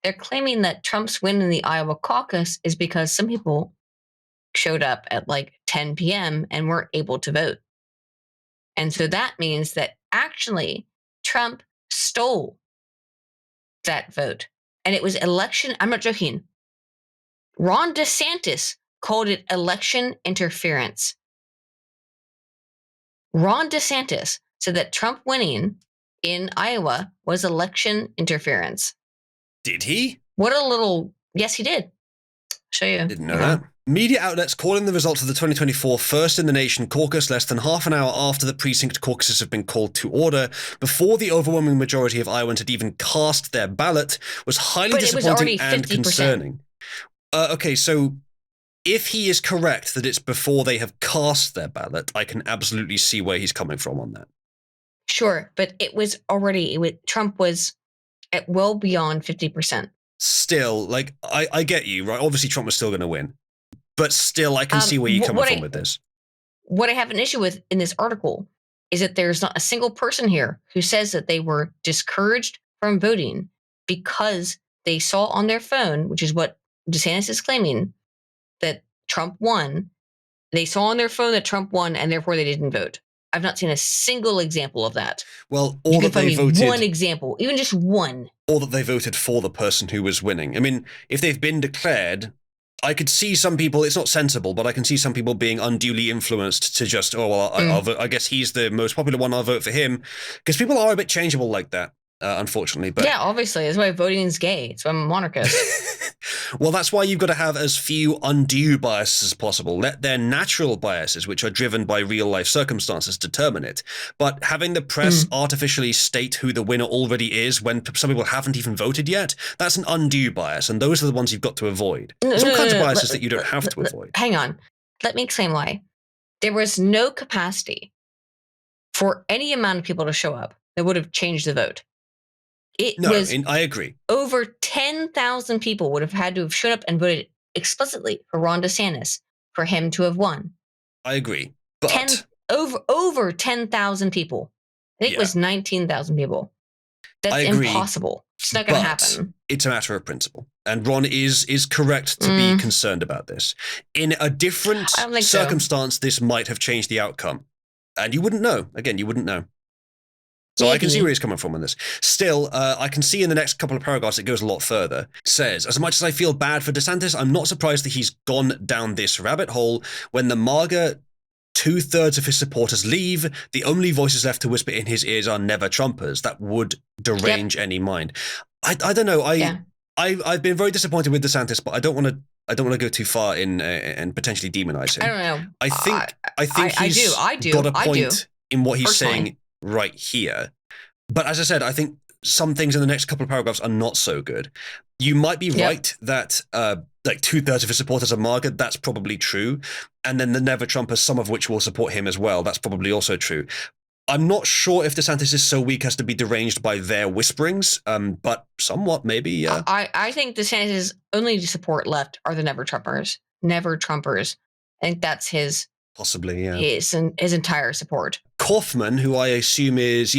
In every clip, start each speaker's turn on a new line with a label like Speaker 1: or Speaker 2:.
Speaker 1: they're claiming that Trump's win in the Iowa caucus is because some people showed up at like 10 p.m. and weren't able to vote. And so that means that actually Trump stole that vote. And it was election. I'm not joking. Ron DeSantis called it election interference. Ron DeSantis said that Trump winning in Iowa was election interference.
Speaker 2: Did he?
Speaker 1: Yes, he did. I'll show you.
Speaker 2: Didn't know that. Media outlets calling the results of the 2024 First in the Nation caucus less than half an hour after the precinct caucuses have been called to order, before the overwhelming majority of Iowans had even cast their ballot, was highly disappointing and concerning. Okay, so if he is correct that it's before they have cast their ballot, I can absolutely see where he's coming from on that.
Speaker 1: Sure, but Trump was at well beyond 50%.
Speaker 2: Still, like, I get you, right? Obviously, Trump was still going to win. But still, I can see where you're coming from with this.
Speaker 1: What I have an issue with in this article is that there's not a single person here who says that they were discouraged from voting because they saw on their phone, which is what DeSantis is claiming, that Trump won. They saw on their phone that Trump won, and therefore they didn't vote. I've not seen a single example of that.
Speaker 2: Well, or that they voted...
Speaker 1: one example, even just one.
Speaker 2: Or that they voted for the person who was winning. I mean, if they've been declared... I could see some people, it's not sensible, but I can see some people being unduly influenced to just, I'll vote, I guess he's the most popular one, I'll vote for him. Because people are a bit changeable like that, unfortunately. But
Speaker 1: yeah, obviously. That's why voting is gay. It's why I'm a monarchist.
Speaker 2: Well, that's why you've got to have as few undue biases as possible. Let their natural biases, which are driven by real-life circumstances, determine it. But having the press artificially state who the winner already is when some people haven't even voted yet, that's an undue bias, and those are the ones you've got to avoid. There's all kinds of biases that you don't have to avoid.
Speaker 1: Hang on. Let me explain why. There was no capacity for any amount of people to show up that would have changed the vote. I agree. Over 10,000 people would have had to have shown up and voted explicitly for Ron DeSantis for him to have won.
Speaker 2: I agree. But
Speaker 1: over 10,000 people. I think it was 19,000 people. That's impossible. It's not going to happen.
Speaker 2: It's a matter of principle. And Ron is correct to be concerned about this. In a different circumstance, this might have changed the outcome. And you wouldn't know. Again, you wouldn't know. So I can see where he's coming from on this. Still, I can see in the next couple of paragraphs it goes a lot further. It says, as much as I feel bad for DeSantis, I'm not surprised that he's gone down this rabbit hole. When the MAGA 2/3 of his supporters leave, the only voices left to whisper in his ears are never Trumpers. That would derange any mind. I don't know. I've been very disappointed with DeSantis, but I don't want to go too far in and potentially demonize him.
Speaker 1: I don't know.
Speaker 2: I think he's got a point in what he's saying right here. But as I said, I think some things in the next couple of paragraphs are not so good. You might be right that like 2/3 of his supporters are MAGA. That's probably true. And then the Never Trumpers, some of which will support him as well. That's probably also true. I'm not sure if DeSantis is so weak as to be deranged by their whisperings, but somewhat maybe, yeah.
Speaker 1: I think DeSantis' only support left are the Never Trumpers. Never Trumpers. I think that's his...
Speaker 2: Possibly, yeah.
Speaker 1: His entire support.
Speaker 2: Kaufman, who I assume is,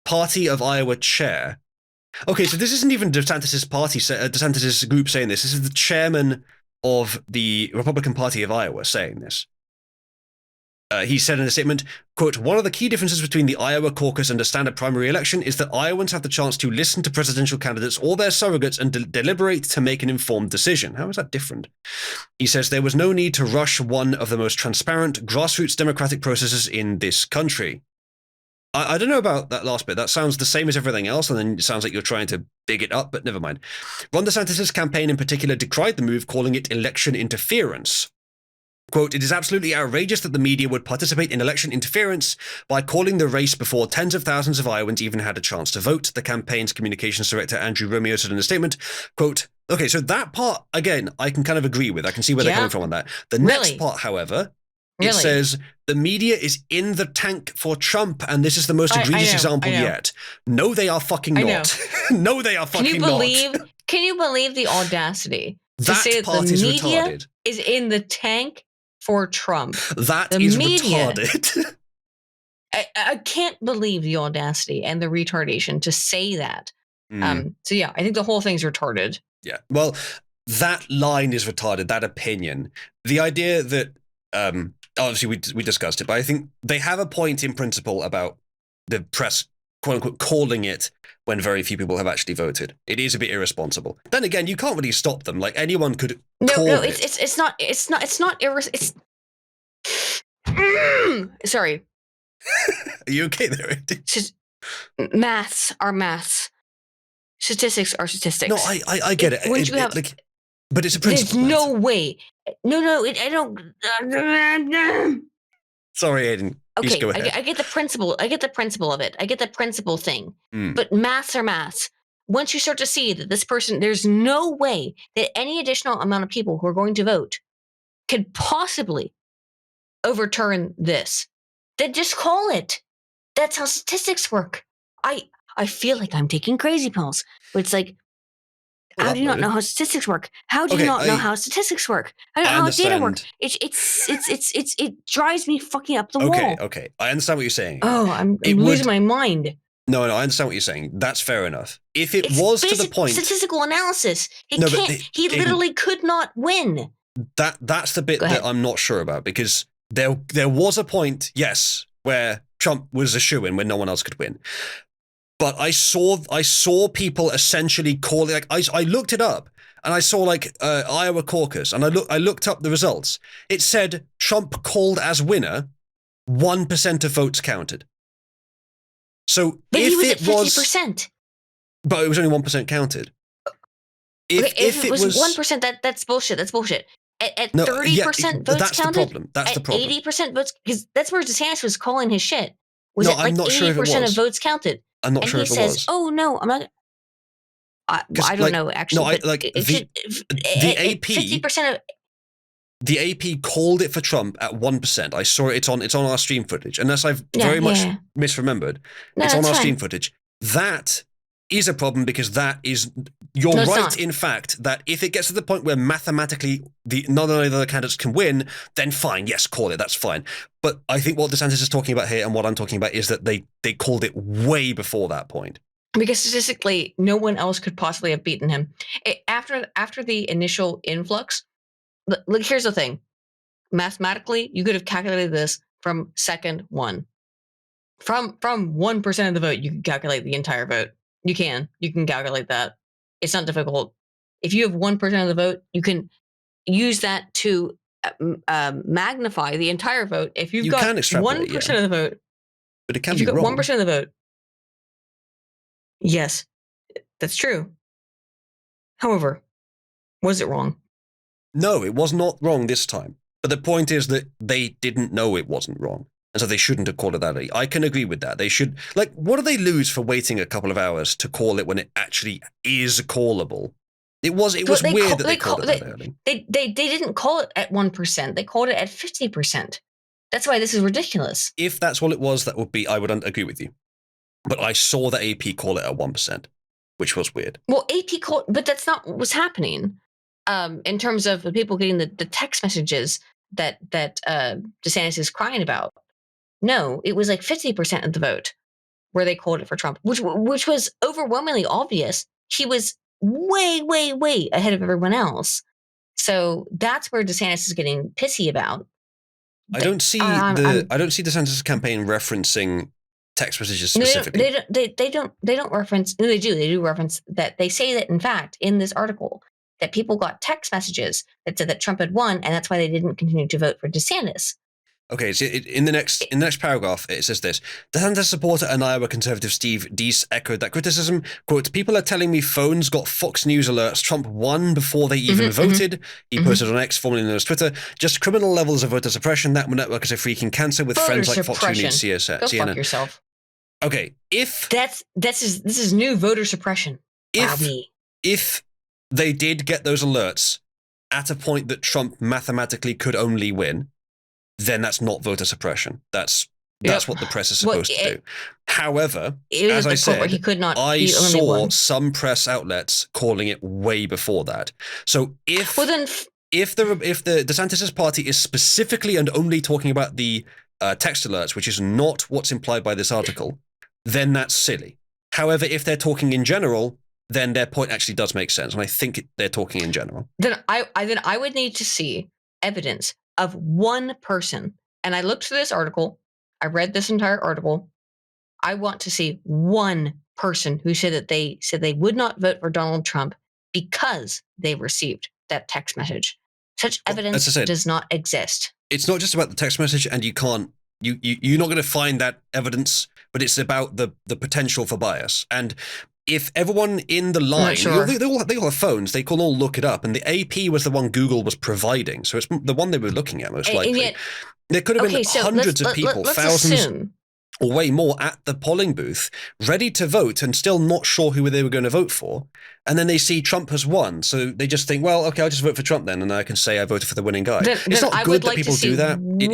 Speaker 2: Party of Iowa chair. Okay, so this isn't even DeSantis' party, DeSantis' group saying this. This is the chairman of the Republican Party of Iowa saying this. He said in a statement, quote, one of the key differences between the Iowa caucus and a standard primary election is that Iowans have the chance to listen to presidential candidates or their surrogates and deliberate to make an informed decision. How is that different? He says there was no need to rush one of the most transparent grassroots democratic processes in this country. I don't know about that last bit. That sounds the same as everything else, and then it sounds like you're trying to big it up, but never mind. Ron DeSantis' campaign in particular decried the move, calling it election interference. Quote, it is absolutely outrageous that the media would participate in election interference by calling the race before tens of thousands of Iowans even had a chance to vote, the campaign's communications director Andrew Romeo said in a statement. Quote, okay, so that part, again, I can kind of agree with. I can see where they're coming from on that. The next part, however, it says the media is in the tank for Trump, and this is the most egregious example yet. No, they are fucking not. No, they are fucking not.
Speaker 1: Can you believe the audacity to say that
Speaker 2: part
Speaker 1: the
Speaker 2: is
Speaker 1: media
Speaker 2: retarded.
Speaker 1: is in the tank for Trump?
Speaker 2: That is retarded.
Speaker 1: I can't believe the audacity and the retardation to say that. So yeah, I think the whole thing's retarded.
Speaker 2: Yeah. Well, that line is retarded, that opinion. The idea that, obviously we discussed it, but I think they have a point in principle about the press, quote unquote, calling it when very few people have actually voted. It is a bit irresponsible. Then again, you can't really stop them. Like, anyone could call it.
Speaker 1: It's not sorry.
Speaker 2: Are you okay there?
Speaker 1: Maths are maths. Statistics are statistics.
Speaker 2: No, I get it.
Speaker 1: Once you have,
Speaker 2: but it's a principle.
Speaker 1: There's no way. No, I don't.
Speaker 2: Sorry, Aiden.
Speaker 1: Okay,
Speaker 2: go ahead.
Speaker 1: I get the principle. I get the principle of it. I get the principle thing.
Speaker 2: Mm.
Speaker 1: But maths are maths. Once you start to see that this person, there's no way that any additional amount of people who are going to vote could possibly overturn this, then just call it. That's how statistics work. I feel like I'm taking crazy pills, but it's like, how do you not know how statistics work? How do you not know how statistics work? I don't know how data work. It drives me fucking up the wall.
Speaker 2: Okay. I understand what you're saying.
Speaker 1: Oh, I'm losing my mind.
Speaker 2: No, I understand what you're saying. That's fair enough. If it was to the point,
Speaker 1: statistical analysis, he literally could not win.
Speaker 2: That's the bit that I'm not sure about, because there was a point, yes, where Trump was a shoo-in when no one else could win. But I saw people essentially calling, like, I looked it up, and I saw, like, Iowa caucus, and I looked up the results. It said Trump called as winner, 1% of votes counted. So
Speaker 1: but
Speaker 2: if
Speaker 1: he was
Speaker 2: it
Speaker 1: at
Speaker 2: was
Speaker 1: 50%,
Speaker 2: but it was only 1% counted.
Speaker 1: If it was 1%, that's bullshit. That's bullshit. At 30% votes
Speaker 2: that's
Speaker 1: counted.
Speaker 2: The problem. That's the problem.
Speaker 1: 80% votes, because that's where DeSantis was calling his shit.
Speaker 2: I'm not sure if it was.
Speaker 1: 80% of votes counted.
Speaker 2: I'm not sure if it was.
Speaker 1: And he says, "Oh no, I'm not." I don't know actually.
Speaker 2: No, the AP
Speaker 1: 50% of
Speaker 2: the AP called it for Trump at 1%. I saw it. It's on our stream footage, unless I've very much misremembered.
Speaker 1: No,
Speaker 2: it's on our stream footage. That is a problem, because that is, you're right in fact that if it gets to the point where mathematically none of the other candidates can win, then fine, yes, call it, that's fine. But I think what DeSantis is talking about here, and what I'm talking about, is that they called it way before that point.
Speaker 1: Because statistically, no one else could possibly have beaten him. After the initial influx, look, here's the thing. Mathematically, you could have calculated this from second one. From 1% of the vote, you can calculate the entire vote. You can calculate that. It's not difficult. If you have 1% of the vote, you can use that to magnify the entire vote. If you've got 1% of the vote,
Speaker 2: but it can
Speaker 1: if
Speaker 2: be
Speaker 1: you've got
Speaker 2: wrong.
Speaker 1: 1% of the vote, yes, that's true. However, was it wrong?
Speaker 2: No, it was not wrong this time. But the point is that they didn't know it wasn't wrong. And so they shouldn't have called it that early. I can agree with that. They should, like, what do they lose for waiting a couple of hours to call it when it actually is callable? It was weird that they called it that early.
Speaker 1: They didn't call it at 1%. They called it at 50%. That's why this is ridiculous.
Speaker 2: If that's what it was, I would agree with you. But I saw the AP call it at 1%, which was weird.
Speaker 1: Well, AP called, but that's not what was happening. In terms of the people getting the text messages that DeSantis is crying about. No, it was like 50% of the vote where they called it for Trump, which was overwhelmingly obvious. He was way, way, way ahead of everyone else. So that's where DeSantis is getting pissy about.
Speaker 2: I don't see DeSantis' campaign referencing text messages specifically.
Speaker 1: They don't reference. No, they do. They do reference that. They say that, in fact, in this article, that people got text messages that said that Trump had won, and that's why they didn't continue to vote for DeSantis.
Speaker 2: Okay, so in the next paragraph, it says this. DeSantis supporter and Iowa conservative Steve Deese echoed that criticism. Quote, people are telling me phones got Fox News alerts. Trump won before they even voted. He posted on X, formerly known as Twitter, just criminal levels of voter suppression. That network is a freaking cancer with friends like Fox News, CNN.
Speaker 1: Go fuck yourself.
Speaker 2: Okay, if...
Speaker 1: This is new voter suppression.
Speaker 2: If they did get those alerts at a point that Trump mathematically could only win, then that's not voter suppression. That's what the press is supposed to do. However, as I said, I saw some press outlets calling it way before that. So if the DeSantis' party is specifically and only talking about the text alerts, which is not what's implied by this article, then that's silly. However, if they're talking in general, then their point actually does make sense, and I think they're talking in general.
Speaker 1: Then I would need to see evidence of one person. And I looked through this article. I read this entire article. I want to see one person who said that they would not vote for Donald Trump because they received that text message. Such evidence does not exist.
Speaker 2: It's not just about the text message, and you're not going to find that evidence, but it's about the potential for bias. And if everyone in the line, they all have phones, they can all look it up. And the AP was the one Google was providing, so it's the one they were looking at most likely. Yet, there could have been hundreds of people, thousands, or way more at the polling booth, ready to vote and still not sure who they were going to vote for. And then they see Trump has won, so they just think, well, okay, I'll just vote for Trump then, and I can say I voted for the winning guy. It's not good that people do that. It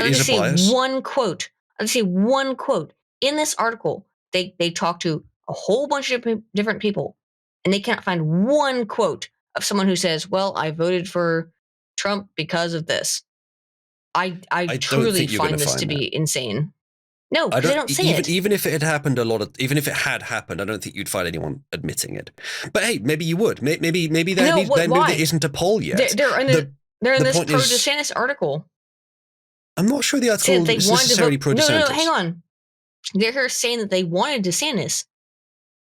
Speaker 2: is a bias.
Speaker 1: One quote. Let's see one quote in this article. They talk to a whole bunch of different people, and they can't find one quote of someone who says, well, I voted for Trump because of this. I truly find this to be insane. No, because they don't say it.
Speaker 2: Even if it had happened even if it had happened, I don't think you'd find anyone admitting it. But hey, maybe you would. Maybe there isn't a poll yet.
Speaker 1: They're in this pro-DeSantis article.
Speaker 2: I'm not sure the article is necessarily pro-DeSantis.
Speaker 1: No, hang on. They're here saying that they wanted DeSantis,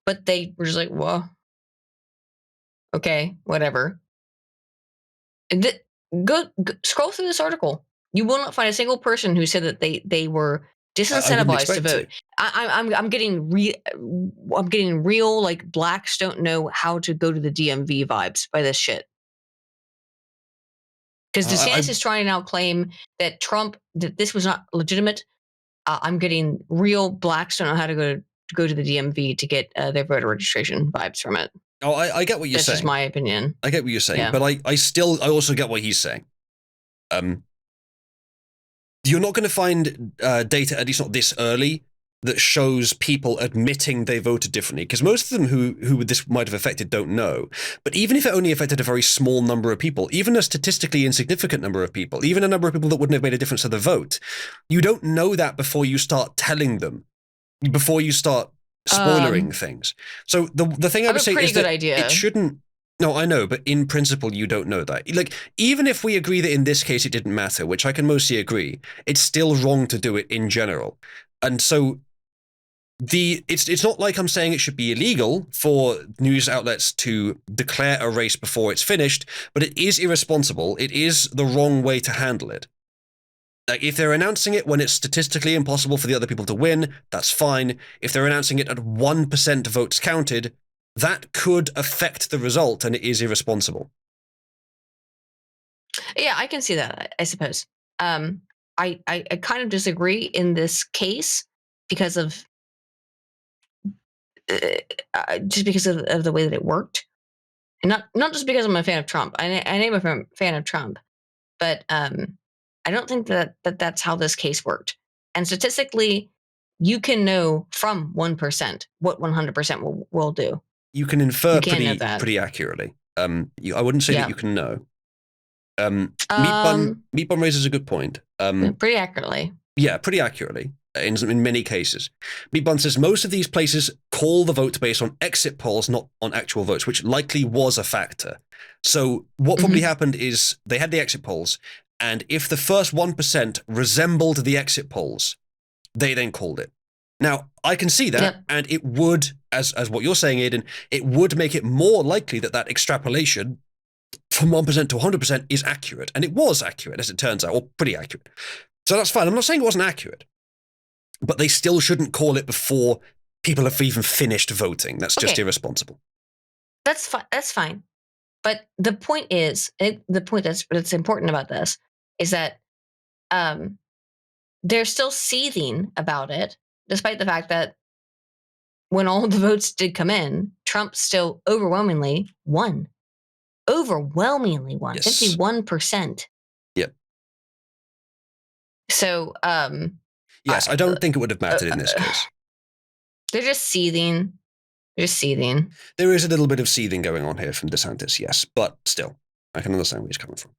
Speaker 1: but they were just like, well, okay, whatever. Go scroll through this article. You will not find a single person who said that they were disincentivized to vote. I'm getting real like blacks don't know how to go to the DMV vibes by this shit. Because DeSantis is trying to now claim that that this was not legitimate. I'm getting real blacks don't know how to go to the DMV to get their voter registration vibes from it.
Speaker 2: Oh, I get what you're saying.
Speaker 1: That's just my opinion.
Speaker 2: I get what you're saying, but I also get what he's saying. You're not going to find data, at least not this early, that shows people admitting they voted differently, because most of them who this might have affected don't know. But even if it only affected a very small number of people, even a statistically insignificant number of people, even a number of people that wouldn't have made a difference to the vote, you don't know that before you start telling them, before you start spoilering things. So the thing I would say is that it shouldn't. No, I know, but in principle, you don't know that. Like, even if we agree that in this case it didn't matter, which I can mostly agree, it's still wrong to do it in general. And so it's not like I'm saying it should be illegal for news outlets to declare a race before it's finished, but it is irresponsible. It is the wrong way to handle it. Like, if they're announcing it when it's statistically impossible for the other people to win, that's fine. If they're announcing it at 1% votes counted, that could affect the result, and it is irresponsible.
Speaker 1: Yeah, I can see that, I suppose. I kind of disagree in this case because of just because of the way that it worked, and not just because I'm a fan of Trump. I am a fan of Trump, but I don't think that's how this case worked. And statistically, you can know from 1% what 100% will do.
Speaker 2: You can infer pretty accurately. I wouldn't say that you can know. Meat Bun raises a good point.
Speaker 1: Pretty accurately.
Speaker 2: Yeah, pretty accurately in many cases. Meat Bun says most of these places call the vote based on exit polls, not on actual votes, which likely was a factor. So what probably happened is they had the exit polls, and if the first 1% resembled the exit polls, they then called it. Now, I can see that, and it would, as what you're saying, Aiden, it would make it more likely that extrapolation from 1% to 100% is accurate. And it was accurate, as it turns out, or pretty accurate. So that's fine. I'm not saying it wasn't accurate. But they still shouldn't call it before people have even finished voting. That's just irresponsible.
Speaker 1: That's fine. That's fine. But the point is, the point that's important about this is that they're still seething about it, despite the fact that when all the votes did come in, Trump still overwhelmingly won. Overwhelmingly won. Yes. 51%.
Speaker 2: Yep.
Speaker 1: So,
Speaker 2: yes, I don't think it would have mattered in this case.
Speaker 1: They're just seething. They're just seething.
Speaker 2: There is a little bit of seething going on here from DeSantis, yes, but still, I can understand where he's coming from.